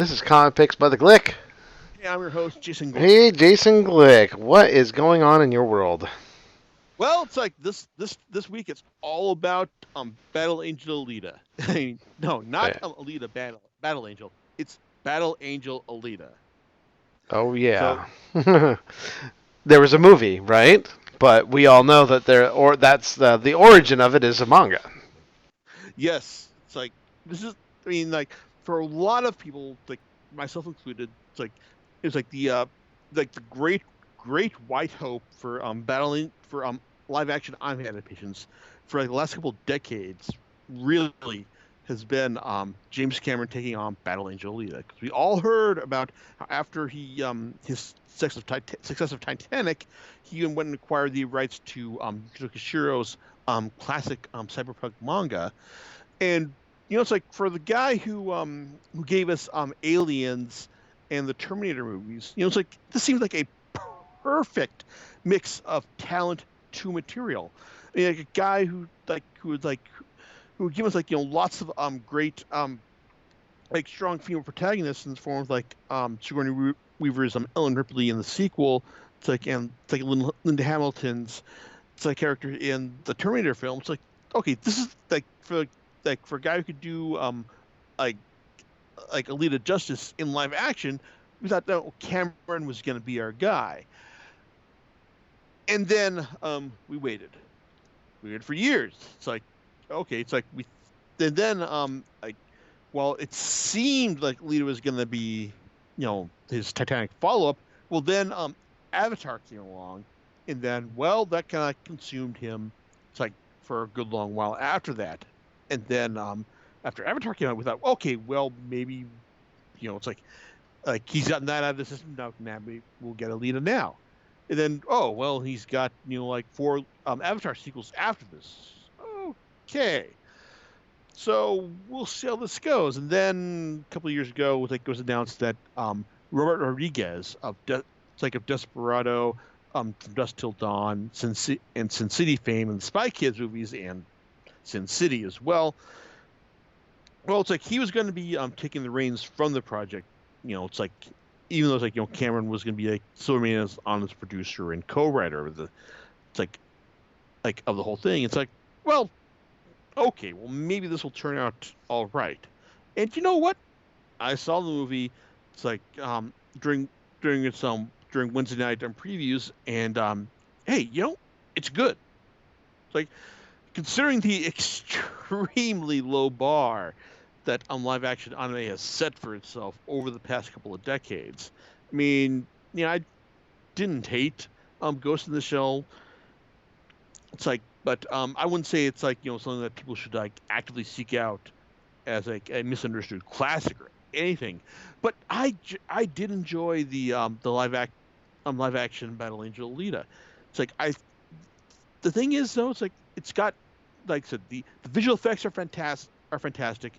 This is Comic Picks by the Glick. Hey, I'm your host, Jason Glick. Hey, Jason Glick. What is going on in your world? Well, it's like this week. It's all about Battle Angel Alita. I mean, no, not Alita Battle Angel. It's Battle Angel Alita. Oh, So yeah. There was a movie, right? But we all know that that's the origin of it is a manga. yes, it's like this is. I mean, like for a lot of people, like myself included, it's like the great white hope for battling for live action anime adaptations for like the last couple of decades. Really has been James Cameron taking on Battle Angel Alita, because we all heard about how after he his success of Titanic, he even went and acquired the rights to Kishiro's classic cyberpunk manga. And it's like for the guy who gave us Aliens and the Terminator movies, it's like this seems like a perfect mix of talent to material. I mean, like a guy who would give us like lots of great like strong female protagonists in the form of like Sigourney Weaver's Ellen Ripley in the sequel. It's like Linda Hamilton's it's like character in the Terminator film. It's like, okay, this is like for a guy who could do like Alita Justice in live action. We thought that Cameron was going to be our guy, and then we waited for years. It's like, okay, it's like we and then like while it seemed like Alita was going to be his Titanic follow up, well then Avatar came along, and then that kind of consumed him. It's like for a good long while after that, and then after Avatar came out, we thought, okay, well maybe it's like he's gotten that out of the system now. Maybe we'll get Alita now, and then he's got like four Avatar sequels after this. Okay, so we'll see how this goes. And then a couple of years ago, it was announced that Robert Rodriguez of Desperado, From Dusk Till Dawn, and Sin City fame, and the Spy Kids movies, and Sin City as well. Well, it's like he was going to be taking the reins from the project. It's like even though it's like Cameron was going to be like Silverman as on as producer and co-writer of the it's like of the whole thing. It's like, well, okay, well maybe this will turn out all right. And you know what? I saw the movie. It's like during its during Wednesday night previews, and hey, it's good. It's like considering the extremely low bar that live action anime has set for itself over the past couple of decades. I mean, I didn't hate Ghost in the Shell. It's like, but I wouldn't say it's like something that people should like actively seek out as like a misunderstood classic or anything. But I did enjoy the live action Battle Angel Alita. It's like the thing is though, it's like it's got like I said, the visual effects are fantastic.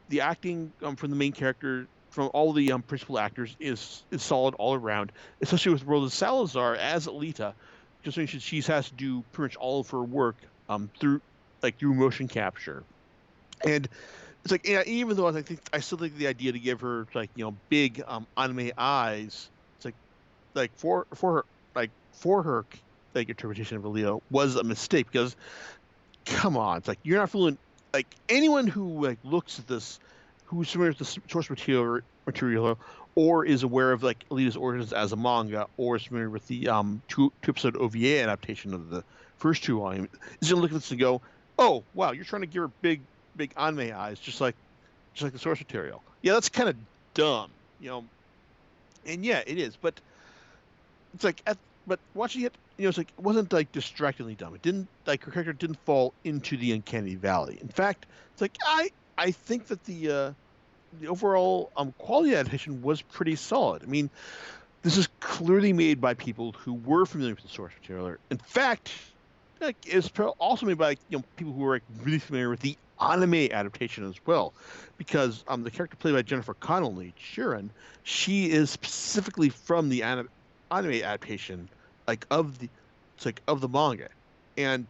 The acting from the main character, from all the principal actors, is solid all around. Especially with Rosa Salazar as Alita, just when she has to do pretty much all of her work through motion capture. And it's like, yeah, even though I still think the idea to give her like big anime eyes, it's like for her like interpretation of Alita was a mistake, because come on, it's like you're not fooling like anyone who like looks at this, who's familiar with the source material, or is aware of like Alita's origins as a manga, or is familiar with the two episode OVA adaptation of the first two volumes, is gonna look at this and go, oh wow, you're trying to give her big anime eyes, just like the source material. Yeah, that's kind of dumb, you know. And yeah, it is, but it's like but watching it, it's like it wasn't like distractingly dumb. It didn't like her character didn't fall into the uncanny valley. In fact, it's like I think that the overall quality adaptation was pretty solid. I mean, this is clearly made by people who were familiar with the source material. In fact, like it's also made by people who were like really familiar with the anime adaptation as well, because the character played by Jennifer Connelly, Sharon, she is specifically from the anime adaptation, like of the manga, and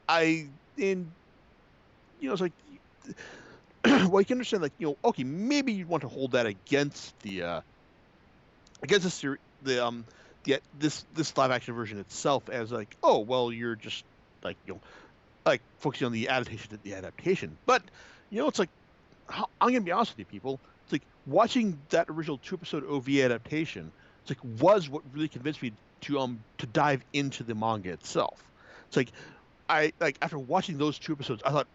I in it's like well, you can understand, like, okay, maybe you want to hold that against against the this live action version itself as like, oh, well, you're just like, like focusing on the adaptation. But it's like, I'm gonna be honest with you, people. It's like watching that original 2 episode OVA adaptation. It's like was what really convinced me to dive into the manga itself. It's like I like after watching those 2 episodes, I thought,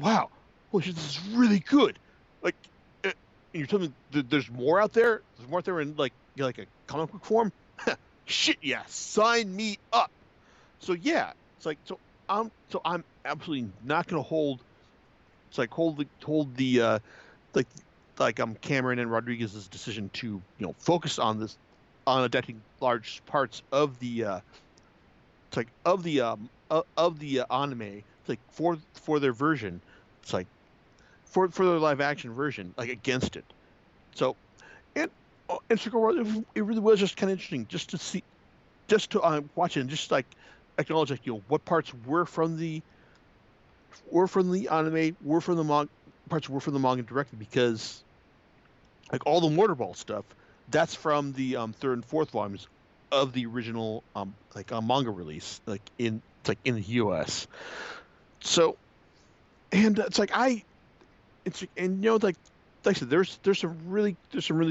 wow, holy shit, this is really good. Like, and you're telling me there's more out there. There's more out there in like like a comic book form. Shit, yeah, sign me up. So yeah, it's like I'm absolutely not gonna hold. It's like hold the like Cameron and Rodriguez's decision to focus on this on adapting large parts of the it's like of the anime. It's like for their version. It's like for their live action version, like against it. So and and Circle it really was just kind of interesting just to see just to watch it and just like acknowledge like what parts were from the anime, were from the parts were from the manga directly because like all the mortar ball stuff, that's from the third and fourth volumes of the original manga release, like in it's like in the US. So and it's like it's and like I said, there's some really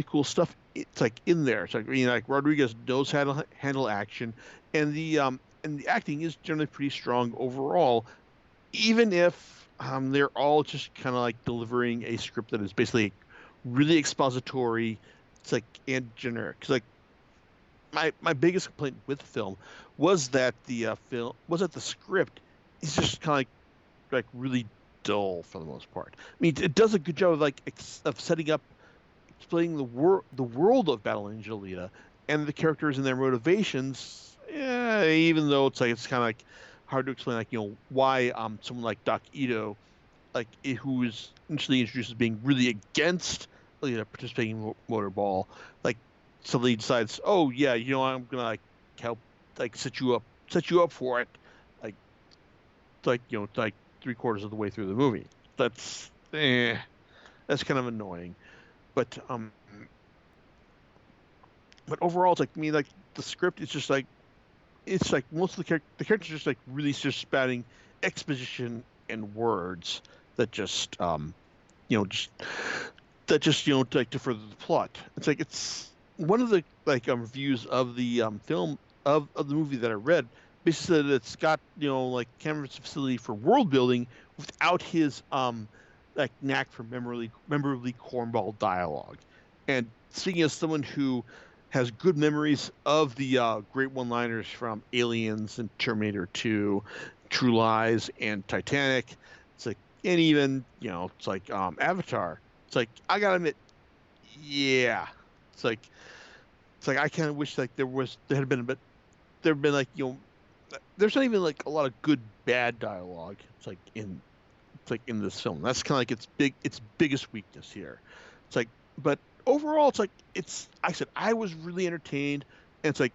cool stuff. It's like in there. It's like like Rodriguez knows how to handle action, and the acting is generally pretty strong overall, even if they're all just kind of like delivering a script that is basically really expository. It's like and generic. 'Cause like my biggest complaint with the film was that the script is just kind of like really dull for the most part. I mean, it does a good job of like of setting up, explaining the world of Battle Angel Alita and the characters and their motivations. Yeah, even though it's kind of like hard to explain, like why someone like Doc Ito, like who is initially introduced as being really against participating in motorball, like suddenly decides, oh yeah, I'm gonna like help like set you up for it, like like 3/4 of the way through the movie. That's that's kind of annoying. But overall, it's like I mean, like the script is just like it's like most of the characters just like really just spouting exposition and words that just just like to further the plot. It's like it's one of the like reviews of the film of the movie that I read basically said that it's got like Cameron's facility for world building without his like knack for memorably cornball dialogue. And speaking as someone who has good memories of the great one-liners from Aliens and Terminator 2, True Lies and Titanic, it's like and even it's like Avatar. It's like I gotta admit, yeah, it's like I kind of wish like there had been a bit there had been like there's not even like a lot of good bad dialogue. It's like in this film. That's kind of like its biggest weakness here. It's like, but overall, it's like I said I was really entertained, and it's like,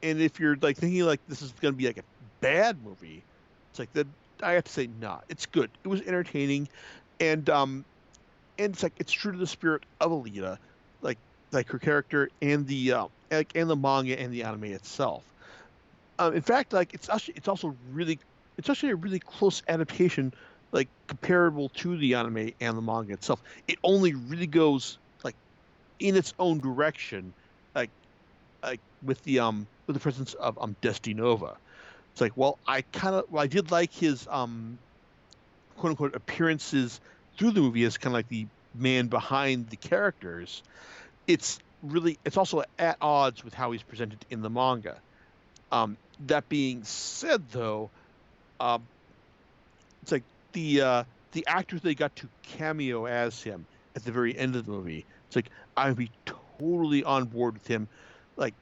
and if you're like thinking like this is gonna be like a bad movie, it's like that I have to say nah, it's good. It was entertaining, and it's like it's true to the spirit of Alita, like her character and the manga and the anime itself. In fact, like it's also really it's actually a really close adaptation, like comparable to the anime and the manga itself. It only really goes like in its own direction, like with the presence of Destinova. It's like I did like his quote unquote appearances through the movie as kind of like the man behind the characters. It's also at odds with how he's presented in the manga. That being said, though, um, it's like the actors they got to cameo as him at the very end of the movie. It's like I'd be totally on board with him, like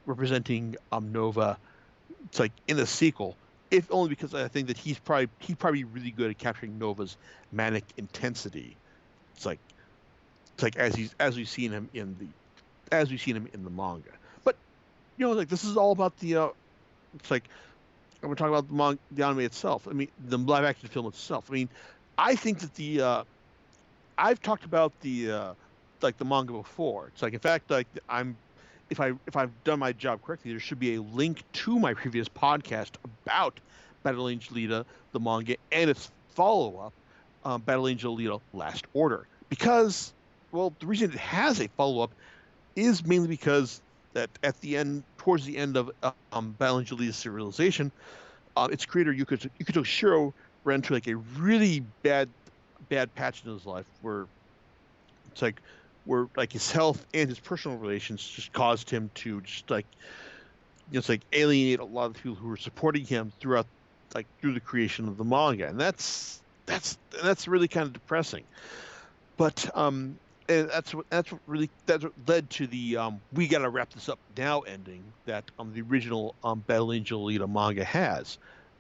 representing Nova. It's like in the sequel, if only because I think that he's probably really good at capturing Nova's manic intensity. It's like as we've seen him in the manga. But like this is all about the it's like we're talking about the anime itself. I mean, the live action film itself. I mean, I think that I've talked about the manga before. It's like, in fact, like if I've done my job correctly, there should be a link to my previous podcast about Battle Angel Alita, the manga, and its follow up, Battle Angel Alita: Last Order. Because, well, the reason it has a follow up is mainly because that at the end, towards the end of Battle Angel Alita's serialization, its creator Yuko Shiro ran into like a really bad patch in his life where it's like where like his health and his personal relations just caused him to just like it's like alienate a lot of the people who were supporting him throughout like through the creation of the manga, and that's really kind of depressing. But and that's what led to the we gotta wrap this up now ending that the original Battle Angel Alita manga has.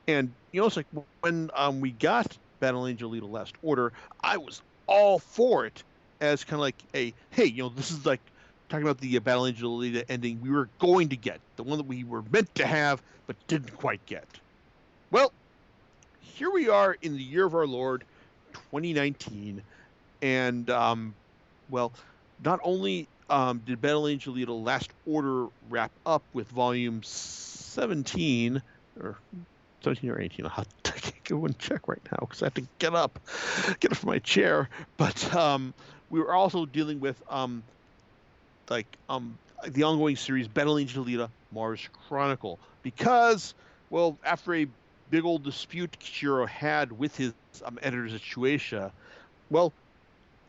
And it's like when we got Battle Angel Alita: Last Order, I was all for it as kind of like a hey, this is like talking about the Battle Angel Alita ending we were going to get, the one that we were meant to have but didn't quite get. Well, here we are in the year of our Lord, 2019, and well, not only did Battle Angel Alita: Last Order wrap up with volume 17 or 17 or 18. I can't go and check right now because I have to get up from my chair. But we were also dealing with like the ongoing series Battle Angel Alita: Mars Chronicle, because well, after a big old dispute Kishiro had with his editors at Shueisha, well,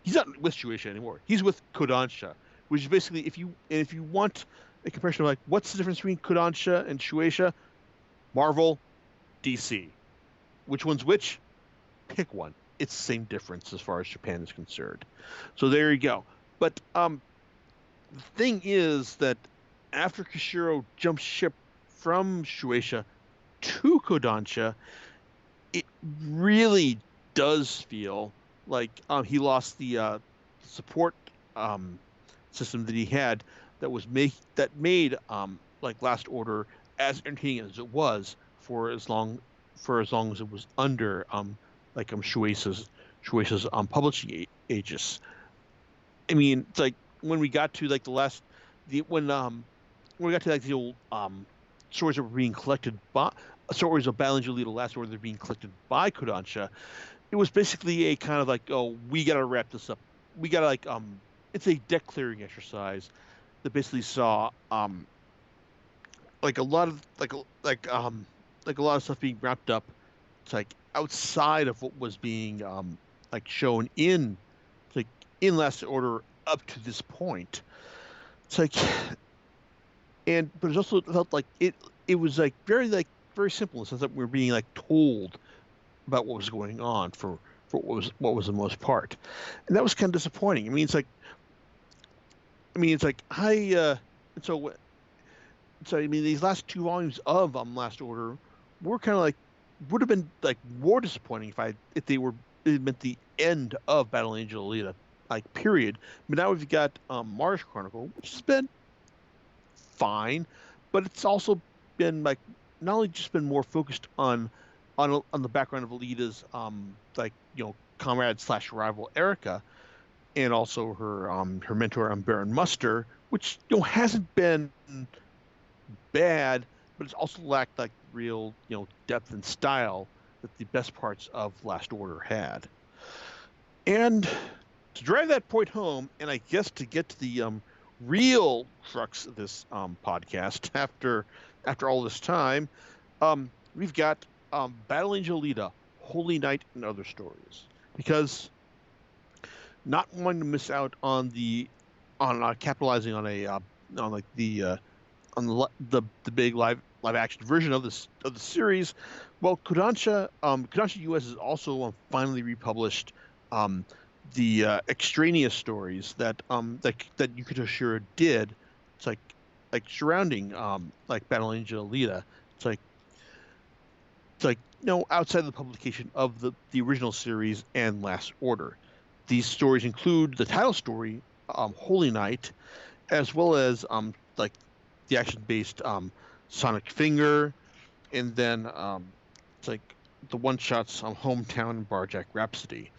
he's not with Shueisha anymore. He's with Kodansha, which is basically if you want a comparison of like what's the difference between Kodansha and Shueisha, Marvel, DC. Which one's which? Pick one. It's the same difference as far as Japan is concerned. So there you go. But the thing is that after Kishiro jumped ship from Shueisha to Kodansha, it really does feel like he lost the support system that he had that made like Last Order as entertaining as it was for as long as it was under like Shueisha's publishing aegis. I mean, it's like when we got to like when we got to like the old stories that were being collected by stories of Battle Angel Alita: Last Order that were being collected by Kodansha, it was basically a kind of like, oh, we gotta wrap this up. We gotta like it's a deck clearing exercise that basically saw like a lot of like a lot of stuff being wrapped up. It's like outside of what was being like shown in like in Last Order up to this point. It's like but it also felt like it was like very simple in the sense that we were being like told about what was going on for what was the most part, and that was kind of disappointing. It's like so I mean these last two volumes of Last Order were kind of like would have been like more disappointing if they were it meant the end of Battle Angel Alita like period. But now we've got Mars Chronicle, which has been fine, but it's also been like not only just been more focused on the background of Alita's like comrade slash rival Erica, and also her mentor Baron Muster, which hasn't been bad, but it's also lacked like real depth and style that the best parts of Last Order had. And to drive that point home, and I guess to get to the real crux of this podcast after all this time, we've got Battle Angel Alita, Holy Night, and Other Stories. Because not wanting to miss out on capitalizing on a on like the big live action version of the series. Well, Kodansha US has also finally republished the extraneous stories that Yuki Toshiro did. It's like surrounding like Battle Angel Alita. It's like outside the publication of the original series and Last Order. These stories include the title story, Holy Night, as well as like the action-based Sonic Finger, and then it's like the one-shots Hometown and Barjack Rhapsody.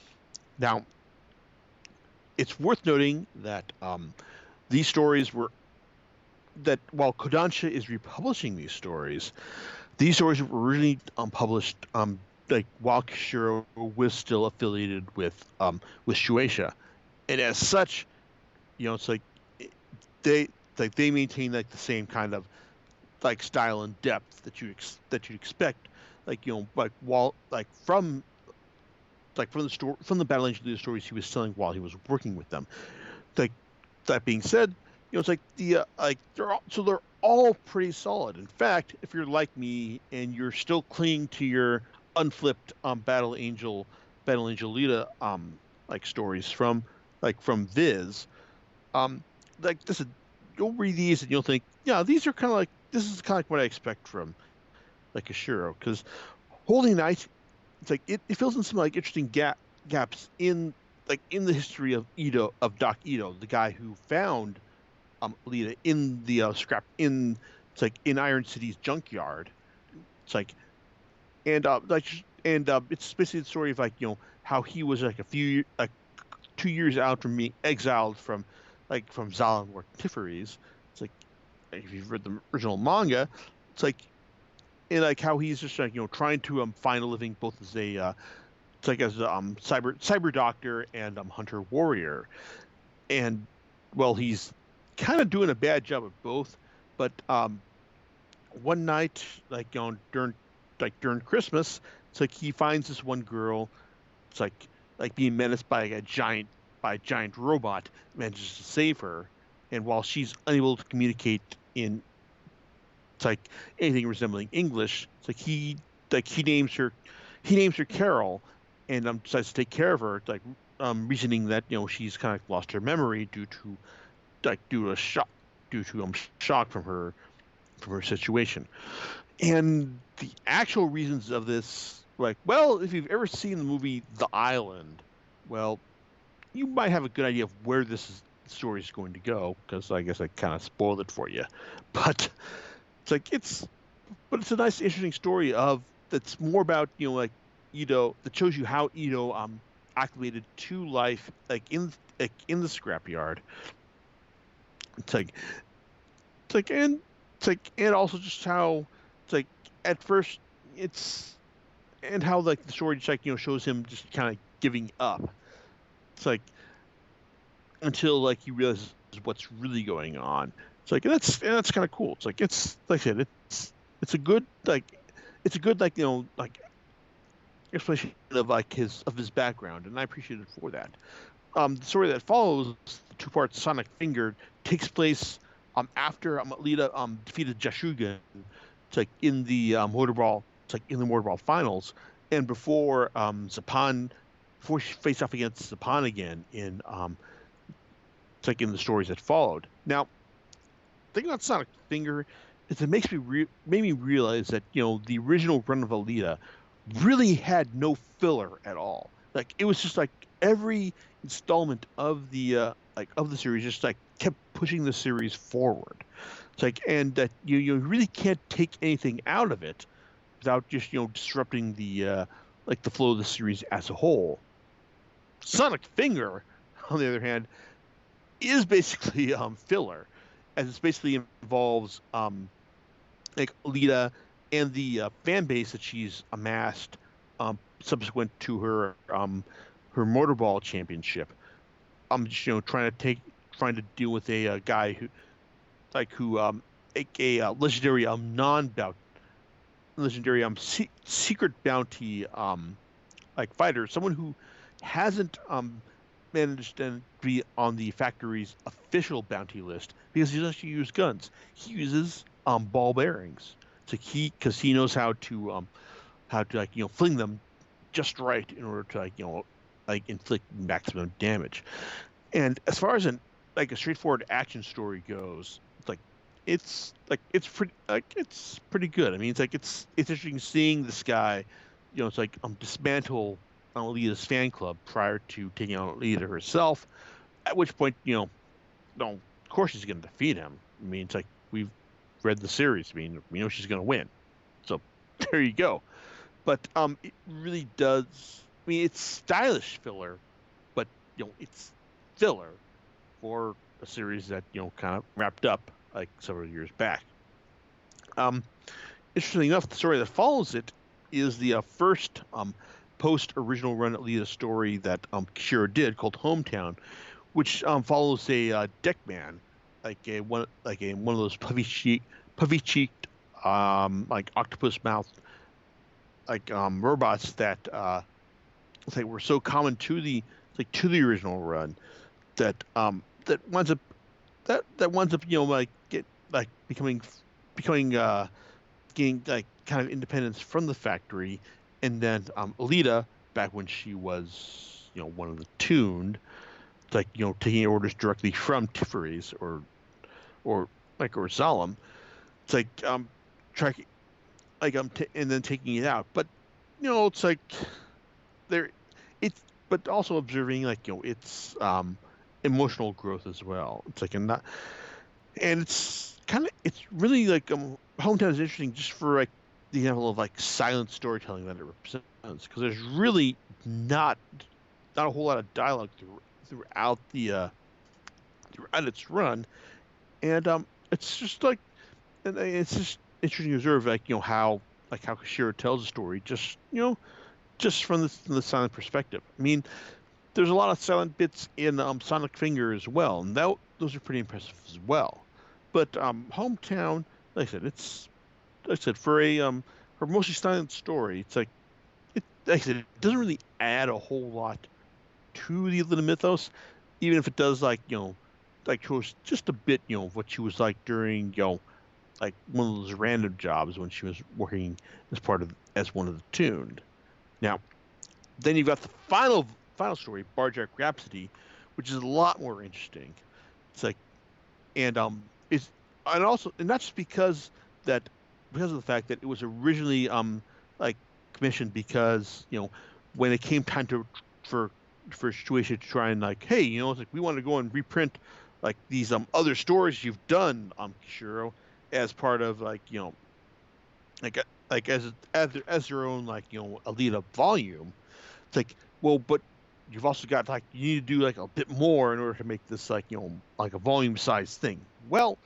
Now, it's worth noting that these stories were that while Kodansha is republishing these stories were originally published like while Kishiro was still affiliated with Shueisha, and as such, it's like they they maintain like the same kind of like style and depth that you'd expect, like like while from the story from the Battle Angel Leader stories he was selling while he was working with them. Like that being said, it's like they're all pretty solid. In fact, if you're like me and you're still clinging to your unflipped Battle Angel Lita like stories from Viz, um like this is you'll read these and you'll think, yeah, these are kind of like this is kind of like what I expect from like Ashiro, because Holy Night, it's like it fills in some like interesting gaps in the history of Doc Ito, the guy who found Alita in the scrap in it's like in Iron City's junkyard. It's like it's basically the story of like how he was like 2 years out from being exiled from Zalan Mortiferes. It's like if you've read the original manga, it's like and like how he's just like trying to find a living both as a it's like as a cyber doctor and hunter warrior, and well he's kind of doing a bad job of both, but one night during Christmas, it's like he finds this one girl. It's like being menaced by a giant robot, manages to save her, and while she's unable to communicate in it's like anything resembling English, it's like he names her Carol, and decides to take care of her, like reasoning that she's kind of lost her memory due to a shock from her situation. And the actual reasons of this, like, well, if you've ever seen the movie The Island, well, you might have a good idea of where story is going to go, because I guess I kind of spoiled it for you. But it's like it's a nice, interesting story of that's more about like Ito, that shows you how Ito acclimated to life like in the scrapyard. It's like it's like and it's like and also just how it's like at first it's and how like the story just like shows him just kind of giving up. It's like until like he realizes what's really going on. It's like that's kind of cool. It's like it's like I said, it's a good like like explanation of his background, and I appreciate it for that. The story that follows, the two-part Sonic Finger, takes place after Alita defeated Jashugan. It's like in the Motorball. It's like in the Motorball finals, and before she faced off against Zapan again in it's like in the stories that followed. Now, the thing about Sonic Finger is it made me realize that the original run of Alita really had no filler at all. Like it was just like every installment of the series just like kept pushing the series forward. It's like and that you really can't take anything out of it without just disrupting the like the flow of the series as a whole. Sonic Finger, on the other hand, is basically filler, as it basically involves like Alita and the fan base that she's amassed subsequent to her Motorball championship. I'm just trying to deal with a guy who a legendary legendary secret bounty like fighter, someone who hasn't managed to be on the factory's official bounty list because he doesn't use guns. He uses ball bearings. So because he knows how to like fling them just right in order to like inflict maximum damage. And as far as a straightforward action story goes, it's pretty good. I mean, it's interesting seeing this guy, it's like dismantle Alita's fan club prior to taking on Alita herself. At which point, no, of course she's going to defeat him. I mean, it's like we've read the series. I mean, we know she's going to win. So there you go. But it really does. I mean, it's stylish filler, but it's filler for a series that kind of wrapped up like several years back. Um, Interestingly enough, the story that follows it is the first post original run Alita story that Kishiro did called Hometown, which follows a deck man, like a one of those puffy cheeked like octopus mouth robots that like were so common to the original run that winds up like get like becoming getting like kind of independence from the factory, and then Alita, back when she was one of the tuned, like taking orders directly from Tifferes or Solemn, it's like tracking and then taking it out, but it's like there it's but also observing like its emotional growth as well. It's like and it's really like Hometown is interesting just for like the level of like silent storytelling that it represents, because there's really not a whole lot of dialogue throughout throughout its run, and it's just like and it's just interesting to observe like how Kishiro tells a story, just just from the silent perspective. I mean, there's a lot of silent bits in Sonic Finger as well, and those are pretty impressive as well. But Hometown, like I said, for a for mostly silent story, it's like like I said, it doesn't really add a whole lot to the Little Mythos, even if it does like show us just a bit of what she was like during like one of those random jobs when she was working as one of the tuned. Now, then you've got the final story, Barjack Rhapsody, which is a lot more interesting. It's like and it's and also and not just because of the fact that it was originally like commissioned because when it came time for for a situation to try and like, hey, it's like we want to go and reprint like these other stories you've done Kishiro, as part of like like as their own like Alita volume. It's like, well, but you've also got like you need to do like a bit more in order to make this like like a volume size thing. Well,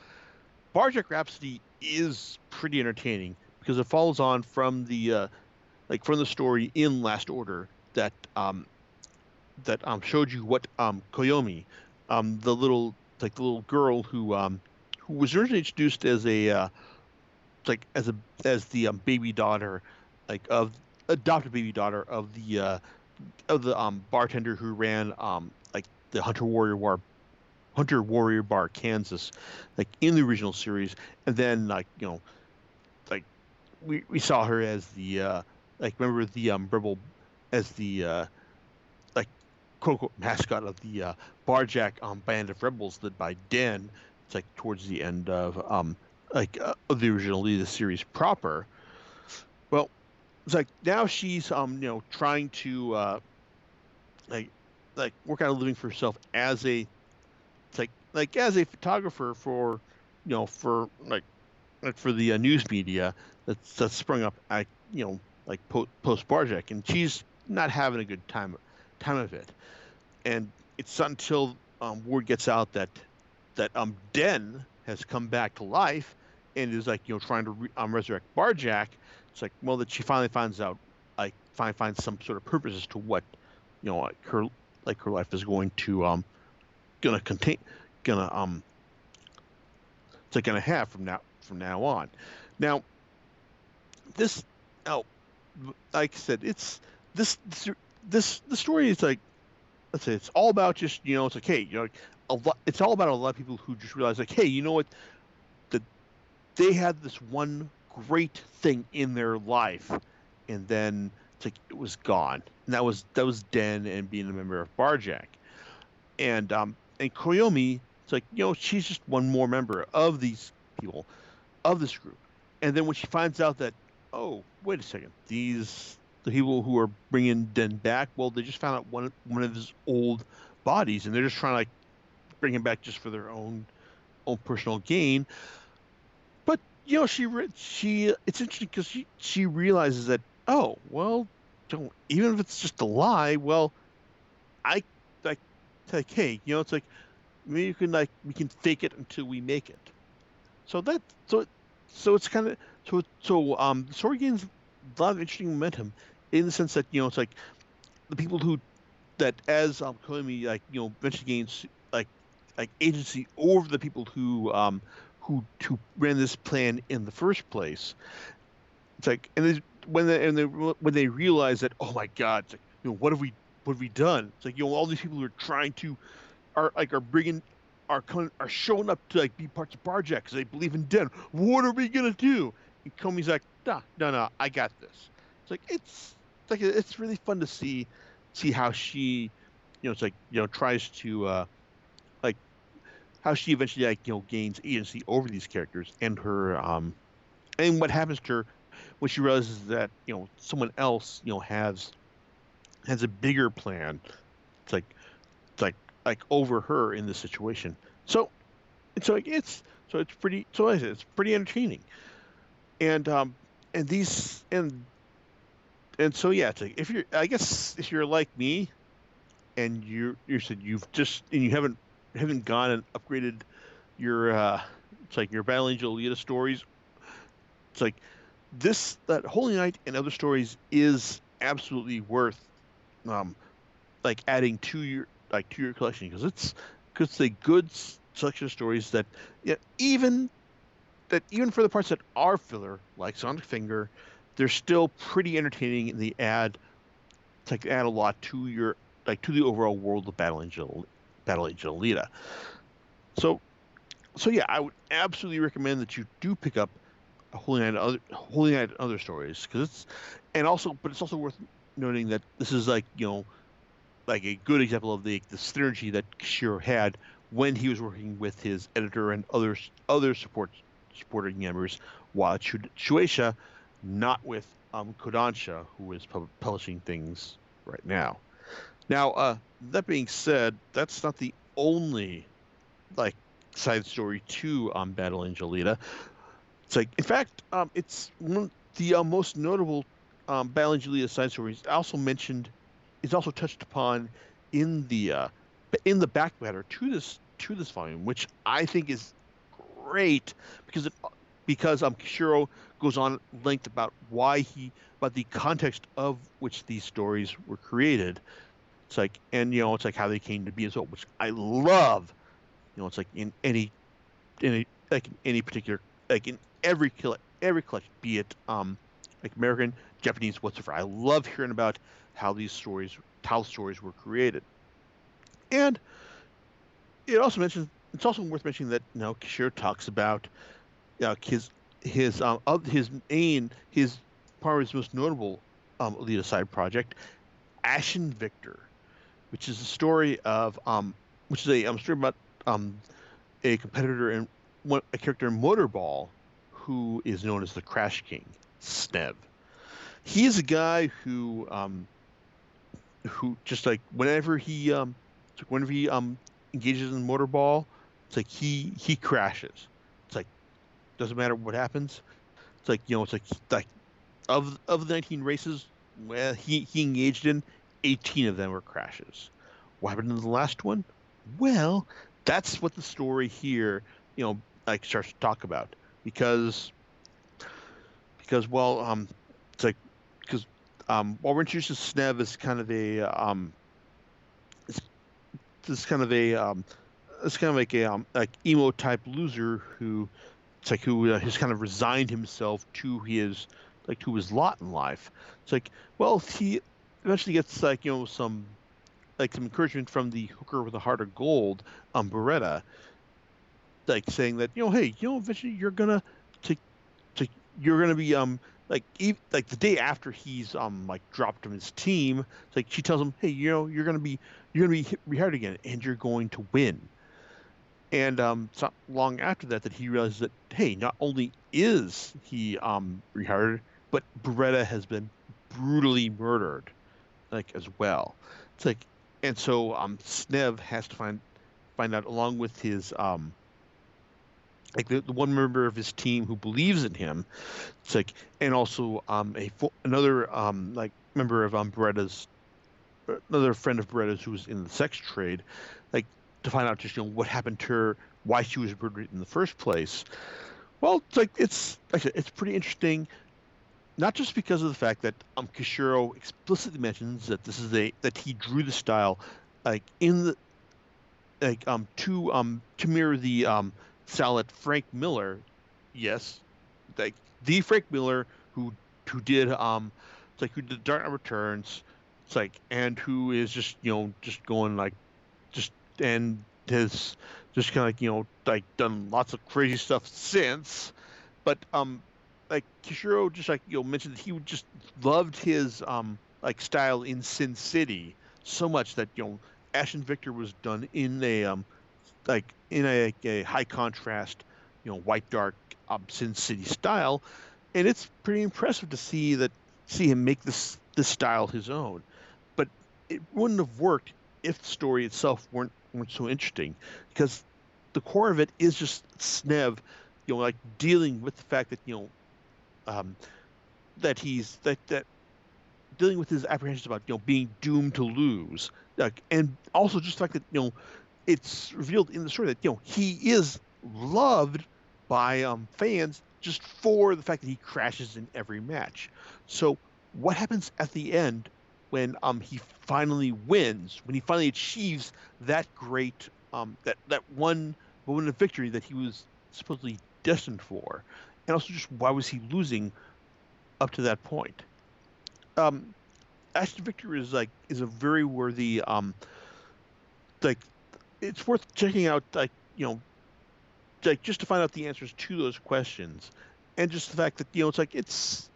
Barjack Rhapsody is pretty entertaining because it follows on from the from the story in Last Order that showed you what Koyomi, the little girl who was originally introduced as a like as the baby daughter, like of adopted baby daughter of the bartender who ran like the Hunter Warrior Bar Kansas, like in the original series, and then like we saw her as the like remember the rebel as the like quote unquote mascot of the Barjack band of rebels led by Den. It's like towards the end of the original Lead series proper. Well, it's like now she's trying to like work out a living for herself as a as a photographer for for for the news media that's sprung up at post Barjack, and she's not having a good time of it. And it's not until word gets out that Den has come back to life and is like trying to resurrect Barjack. It's like, well, that she finally finds out, like finds some sort of purpose as to what her life is going to gonna contain gonna it's like gonna have from now on. Now this oh like I said, it's the story is like, let's say it's all about just it's like, hey, it's all about a lot of people who just realize like, hey, you know what, that they had this one great thing in their life, and then it's like it was gone, and that was Den and being a member of Barjack, and Koyomi, it's like she's just one more member of these people, of this group, and then when she finds out that, oh, wait a second, the people who are bringing Den back, well, they just found out one of his old bodies, and they're just trying to like bring him back just for their own personal gain. But she it's interesting because she realizes that, oh well, don't, even if it's just a lie, well, I like It's like, hey, it's like maybe you can like we can fake it until we make it. So that so so it's kind of the story gains a lot of interesting momentum in the sense that it's like the people who that as Koimi eventually gains like agency over the people who ran this plan in the first place. It's like when they realize that, oh my God, it's like, what have we done? It's like all these people who are trying to are bringing are showing up to like be parts of projects. They believe in Den. What are we gonna do? And Comey's like, no, no, no, I got this. It's really fun to see how she, it's like tries to like how she eventually gains agency over these characters and her and what happens to her when she realizes that someone else has a bigger plan. It's like it's over her in this situation. So so like, it's pretty so like I said, it's pretty entertaining. And and these and so yeah, it's like if you're I guess if you're like me and you said you've just and you haven't gone and upgraded your it's like your Battle Angel Alita stories. It's like this that Holy Knight and other stories is absolutely worth um adding to your collection because it's a good selection of stories that yeah, even for the parts that are filler like Sonic Finger, they're still pretty entertaining and they add a lot to your to the overall world of Battle Angel Alita. So so yeah, I would absolutely recommend that you do pick up Holy Knight and other stories because it's also worth noting that this is like a good example of the synergy that Kishiro had when he was working with his editor and other supporting members, while at Shueisha, not with Kodansha, who is publishing things right now. Now, that being said, that's not the only like side story to Battle Angel Alita. It's like, in fact, it's one of the most notable Battle Angel Alita side stories. Also mentioned is also touched upon in the back matter to this volume, which I think is great because Kishiro goes on length about about the context of which these stories were created. It's like and it's like how they came to be as well, which I love. It's like in any particular in every collection, be it like American, Japanese, whatsoever. I love hearing about how the stories were created. And it's also worth mentioning that Kishiro talks about his part of his most notable Alita side project, Ashen Victor, which is a story of which is a story about a competitor and a character in Motorball who is known as the Crash King, Snev. He is a guy who just like whenever he engages in Motorball, it's like he crashes. It's like doesn't matter what happens. It's like it's like of the 19 races where he engaged in, 18 of them were crashes. What happened in the last one? Well, that's what the story here, starts to talk about because well, it's like because while we're introduced to Snev as kind of a it's, it's kind of a it's kind of like a like emo type loser who it's like who has kind of resigned himself to his lot in life. It's like well he eventually gets some encouragement from the hooker with a heart of gold, Beretta, saying that hey eventually to to you're gonna be like the day after he's dropped from his team. It's like she tells him hey you're gonna be rehired again and you're going to win. And it's not long after that he realizes that hey not only is he rehired but Beretta has been brutally murdered as well. It's like and so Snev has to find out along with his the one member of his team who believes in him. It's like and also another member of Beretta's another friend of Beretta's who was in the sex trade, like to find out just what happened to her, why she was murdered in the first place. Well, it's like I said, it's pretty interesting, not just because of the fact that Kishiro explicitly mentions that this is that he drew the style like in the to mirror the style that Frank Miller, yes, like the Frank Miller who did it's like who did Dark Knight Returns, it's like and who is just just going like just and has just kind of like done lots of crazy stuff since, but like Kishiro just like mentioned that he would just loved his like style in Sin City so much that Ashen Victor was done in a like in a high contrast white dark Sin City style, and it's pretty impressive to see him make this style his own. But it wouldn't have worked if the story itself weren't so interesting, because the core of it is just Snev, like dealing with the fact that um, that he's that dealing with his apprehensions about being doomed to lose, like, and also just the fact that it's revealed in the story that he is loved by fans just for the fact that he crashes in every match. So what happens at the end when he finally wins, when he finally achieves that great that one moment of victory that he was supposedly destined for, and also just why was he losing up to that point? Um, Aston Victor is a very worthy like it's worth checking out, like like just to find out the answers to those questions, and just the fact that it's like it's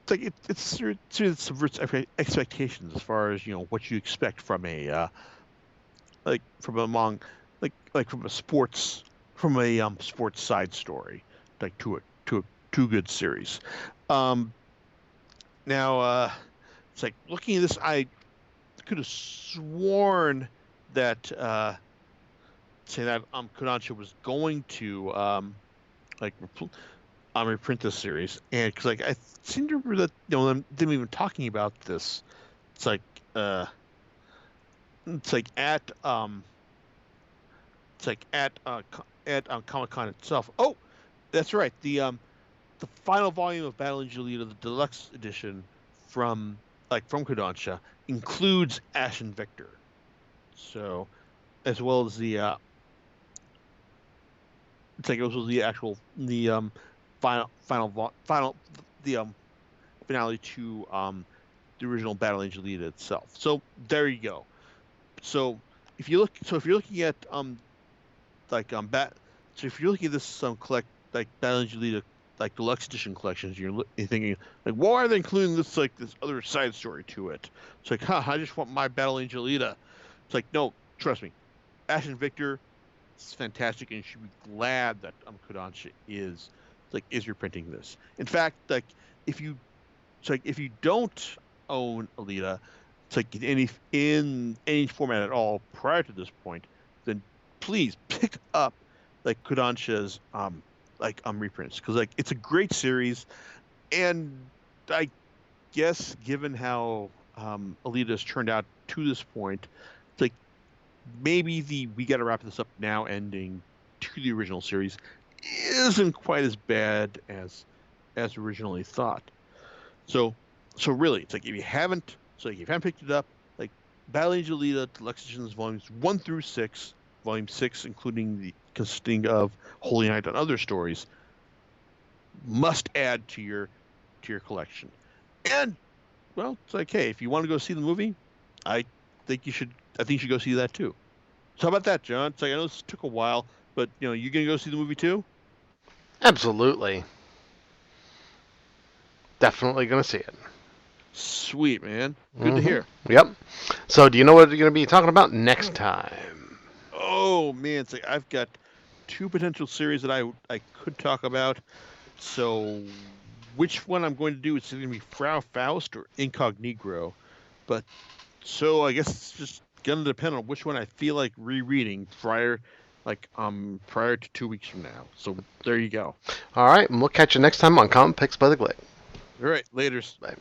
like it subverts expectations as far as what you expect from a like from among like from a sports side story, like to a two good series. Um, Now, it's like looking at this, I could have sworn that say that Kodansha was going to like reprint this series, and because like I seem to remember that them even talking about this. It's like uh, it's like at it's like at Comic Con itself. Oh, that's right. The final volume of Battle Angel Alita, the deluxe edition from Kodansha, includes Ashen Victor. So, as well as the it's like also the actual final the finale to the original Battle Angel Alita itself. So there you go. So if you're looking at like bat so if you're looking at this collect like Battle Angel Alita like deluxe edition collections, you're thinking like, why are they including this like this other side story to it? It's like, I just want my Battle Angel Alita. It's like, no, trust me, Ashen Victor is fantastic, and you should be glad that Kodansha is reprinting this. In fact, like if you don't own Alita, it's like in any format at all prior to this point, then please pick up like Kodansha's reprints, because like it's a great series, and I guess given how Alita has turned out to this point, it's like maybe the we got to wrap this up now ending to the original series isn't quite as bad as originally thought. So really, it's like if you haven't picked it up, like Battle Angel Alita Deluxe Editions Volumes 1 through 6, Volume 6 including the consisting of Holy Night and other stories, must add to your collection. And well, it's like, hey, if you want to go see the movie, I I think you should go see that too. So how about that, John? It's like, I know this took a while, but you gonna go see the movie too? Absolutely. Definitely going to see it. Sweet, man. Good to hear. Yep. So, do you know what you're going to be talking about next time? Oh man, it's like I've got two potential series that I could talk about. So which one I'm going to do is going to be Frau Faust or Incognito. But so I guess it's just gonna depend on which one I feel like rereading prior to 2 weeks from now. So there you go. All right, and we'll catch you next time on Comic Picks by the Glade. All right, laters. Bye.